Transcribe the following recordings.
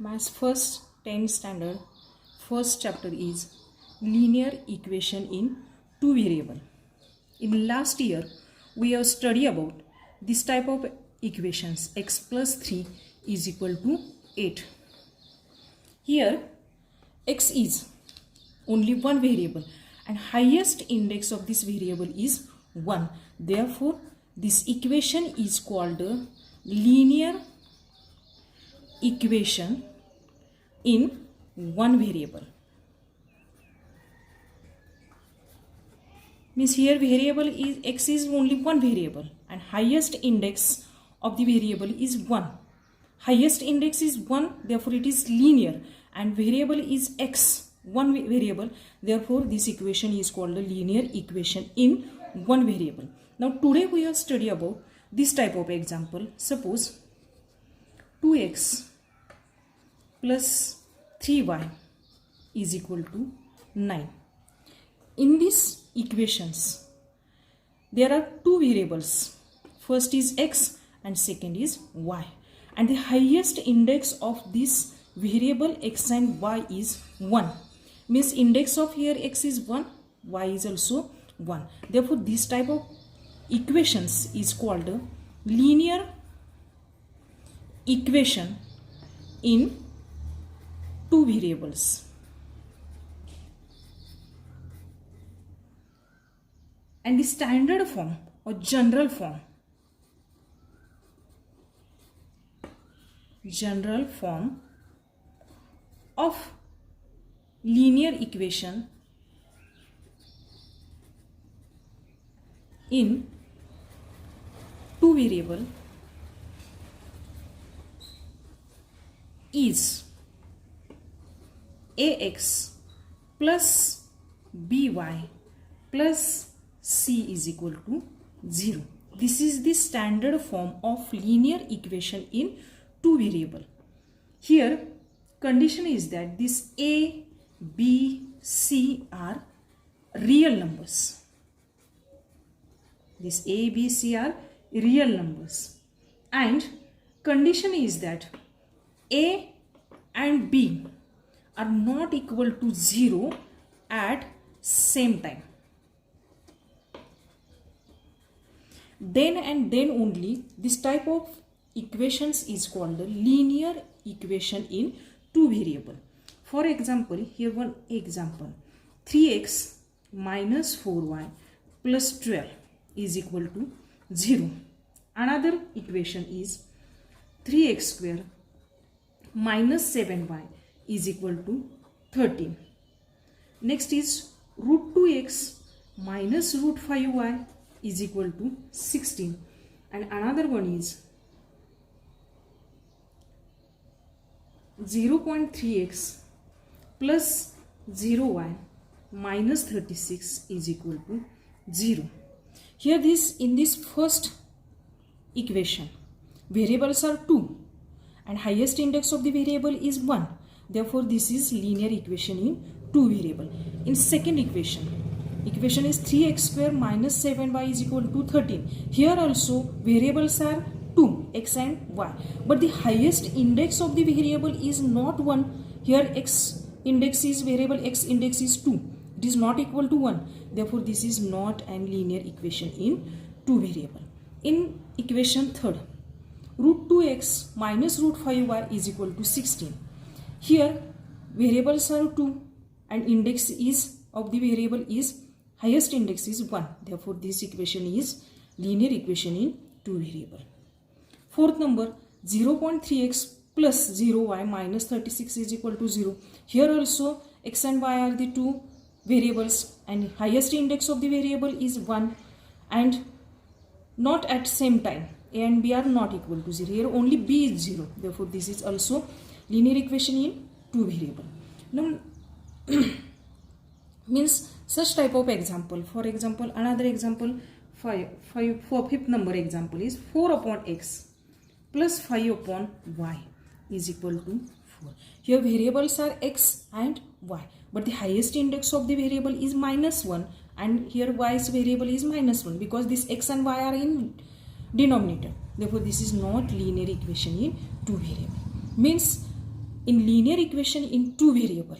Maths first 10 standard first chapter is linear equation in two variable. In last year we have studied about this type of equations x plus 3 is equal to 8. Here x is only one variable and highest index of this variable is 1. Therefore this equation is called a linear equation in one variable. Means here variable is x is only one variable and highest index of the variable is 1. Highest index is 1, therefore it is linear, and variable is x, one variable, therefore this equation is called a linear equation in one variable. Now today we are study about this type of example. Suppose 2x plus 3y is equal to 9. In these equations there are two variables, first is x and second is y, and the highest index of this variable x and y is 1. Means index of here x is 1, y is also 1. Therefore this type of equations is called a linear equation in two variables. And the standard form or general form of linear equation in two variable is ax plus by plus c is equal to 0. This is the standard form of linear equation in two variable. Here condition is that this a, b, c are real numbers. This a, b, c are real numbers, and condition is that a and b are not equal to 0 at same time. Then and then only this type of equations is called a linear equation in two variable. For example, here one example, 3x minus 4y plus 12 is equal to 0. Another equation is 3x square minus 7y is equal to 13. Next is root 2x minus root 5y is equal to 16. And another one is 0.3x plus 0y minus 36 is equal to 0. Here in this first equation variables are 2 and highest index of the variable is 1. Therefore this is linear equation in two variable. In second equation is 3x square minus 7y is equal to 13. Here also variables are 2, x and y, but the highest index of the variable is not 1. Here x index is variable, x index is 2. It is not equal to 1. Therefore this is not a linear equation in two variable. In equation third, root 2x minus root 5y is equal to 16. Here variables are 2 and index is of the variable is highest index is 1. Therefore this equation is linear equation in two variable. Fourth number, 0.3x plus 0y minus 36 is equal to 0. Here also x and y are the two variables and highest index of the variable is 1 and not at same time. A and b are not equal to 0. Here only b is 0. Therefore this is also linear equation in two variable. Now means such type of example. For example, another example, fifth number example is 4 upon x plus 5 upon y is equal to 4. Here variables are x and y, but the highest index of the variable is minus 1 and here y's variable is minus 1 because this x and y are in denominator. Therefore this is not linear equation in two variable. Means in linear equation in two variable,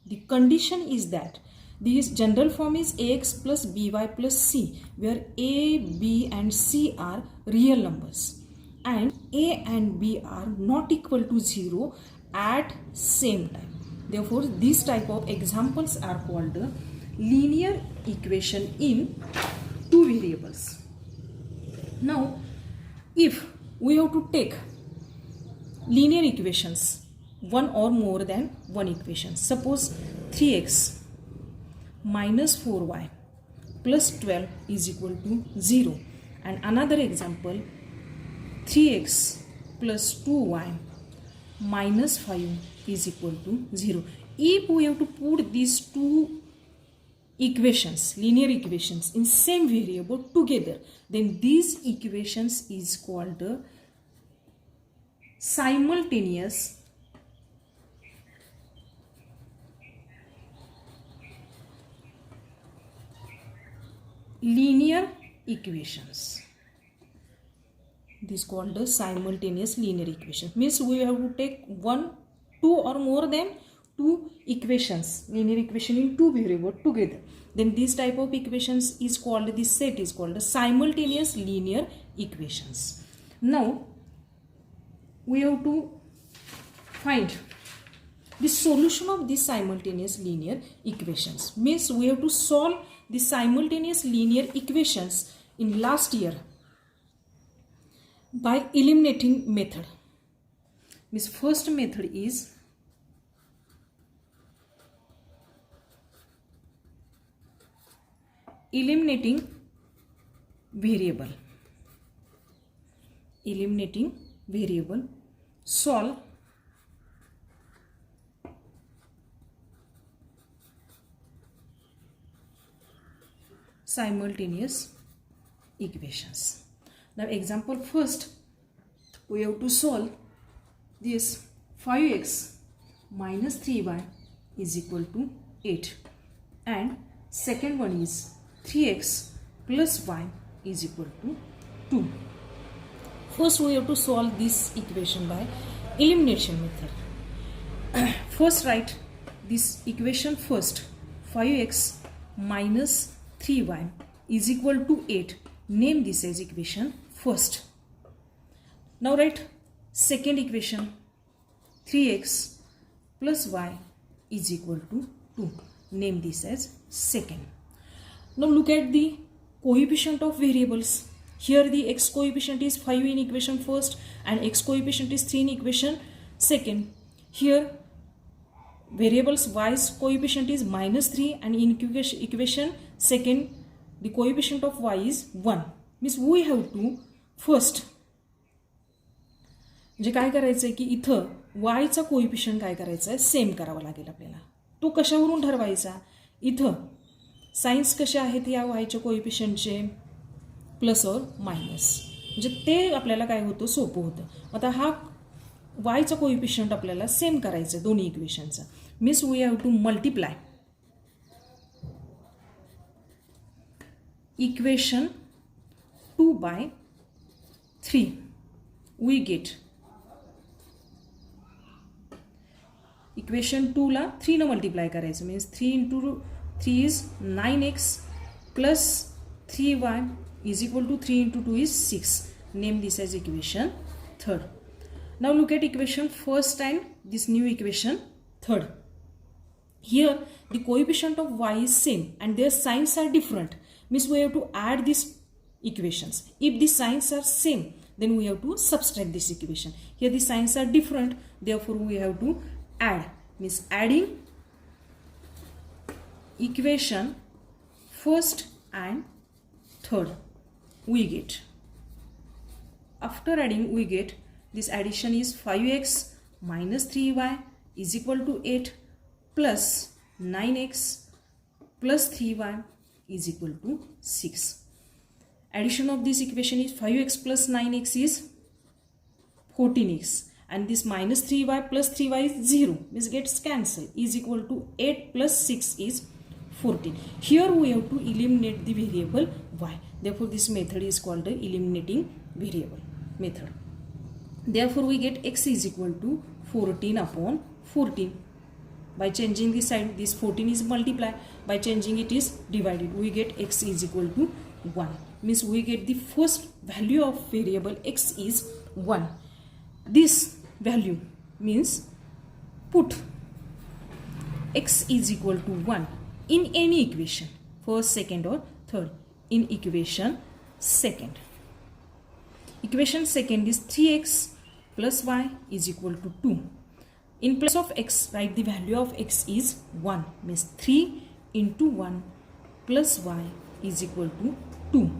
the condition is that this general form is ax plus by plus c, where a, b and c are real numbers and a and b are not equal to 0 at same time. Therefore, these type of examples are called the linear equation in two variables. Now, if we have to take linear equations, one or more than one equation, suppose 3x minus 4y plus 12 is equal to 0, and another example 3x plus 2y minus 5 is equal to 0. If we have to put these two equations, linear equations, in same variable together, then these equations is called the simultaneous linear equations. This is called the simultaneous linear equation. Means we have to take one, two or more than two equations, linear equation in two variable together. Then this type of equations is called, this set is called the simultaneous linear equations. Now we have to find the solution of these simultaneous linear equations. Means we have to solve the simultaneous linear equations in last year by eliminating method. Means first method is eliminating variable. Eliminating variable, solve simultaneous equations. Now example first, we have to solve this 5x minus 3y is equal to 8, and second one is 3x plus y is equal to 2. First we have to solve this equation by elimination method. First write this equation first, 5x minus 3y is equal to 8. Name this as equation first. Now write second equation, 3x plus y is equal to 2. Name this as second. Now look at the coefficient of variables. Here the x coefficient is 5 in equation first and x coefficient is 3 in equation second. Here variables y's coefficient is minus 3 and in equation second the coefficient of y is 1. Means we have to first जे काय करायचं आहे की इथं y चा coefficient काय करायचा आहे, same करावा लागेल आपल्याला. तो कशावरून ठरवायचा, इथं साइन्स कसे आहेत या y च्या कोएफिशिएंटचे, प्लस और मायनस, म्हणजे ते आपल्याला काय होतं, सोपं होतं. आता हा y चा कोएफिशिएंट आपल्याला सेम करायचं आहे दोन्ही इक्वेशनचा. Means we have to multiply equation 2 by 3. We get equation 2 ला 3 न मल्टिप्लाय करायचं. Means 3 into 3 is 9x plus 3y is equal to 3 into 2 is 6. Name this as equation 3rd. Now look at equation 1st and this new equation 3rd. Here the coefficient of y is same and their signs are different. Means we have to add these equations. If the signs are same, then we have to subtract this equation. Here the signs are different, therefore we have to add. Means adding equation 1st and 3rd, we get, after adding we get this addition is 5x minus 3y is equal to 8 plus 9x plus 3y is equal to 6. Addition of this equation is 5x plus 9x is 14x and this minus 3y plus 3y is 0, means gets cancelled, is equal to 8 plus 6 is 14. Here we have to eliminate the variable y. Therefore this method is called the eliminating variable method. Therefore we get x is equal to 14 upon 14. By changing this side, this 14 is multiplied. By changing it is divided. We get x is equal to 1. Means we get the first value of variable x is 1. This value means put x is equal to 1 in any equation, first, second or third. In equation second. Equation second is 3x plus y is equal to 2. In place of x, write the value of x is 1. Means 3 into 1 plus y is equal to 2.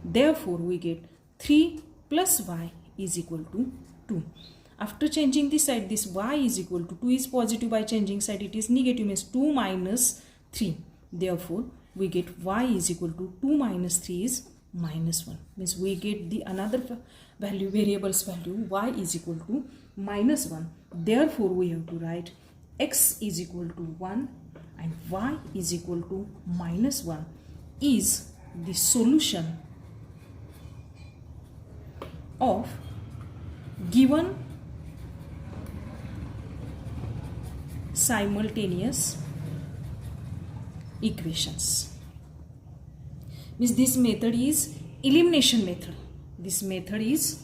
Therefore, we get 3 plus y is equal to 2. After changing this side, this y is equal to 2 is positive. By changing side, it is negative. Means 2 minus 3. Therefore, we get y is equal to 2 minus 3 is minus 1. Means we get the another value, variable's value, y is equal to minus 1. Therefore, we have to write x is equal to 1 and y is equal to minus 1 is the solution of given simultaneous equations. Means this method is elimination method. This method is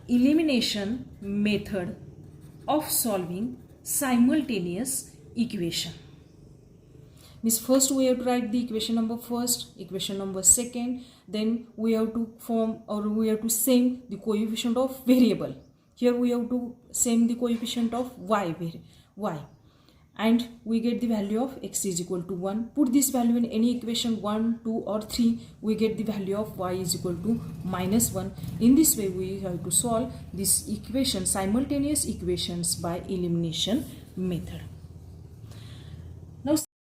elimination method of solving simultaneous equation. Means first we have to write the equation number first, equation number second, then we have to form or we have to same the coefficient of variable. Here we have to same the coefficient of y, and we get the value of x is equal to 1. Put this value in any equation 1, 2 or 3. We get the value of y is equal to minus 1. In this way we have to solve this equation, simultaneous equations by elimination method.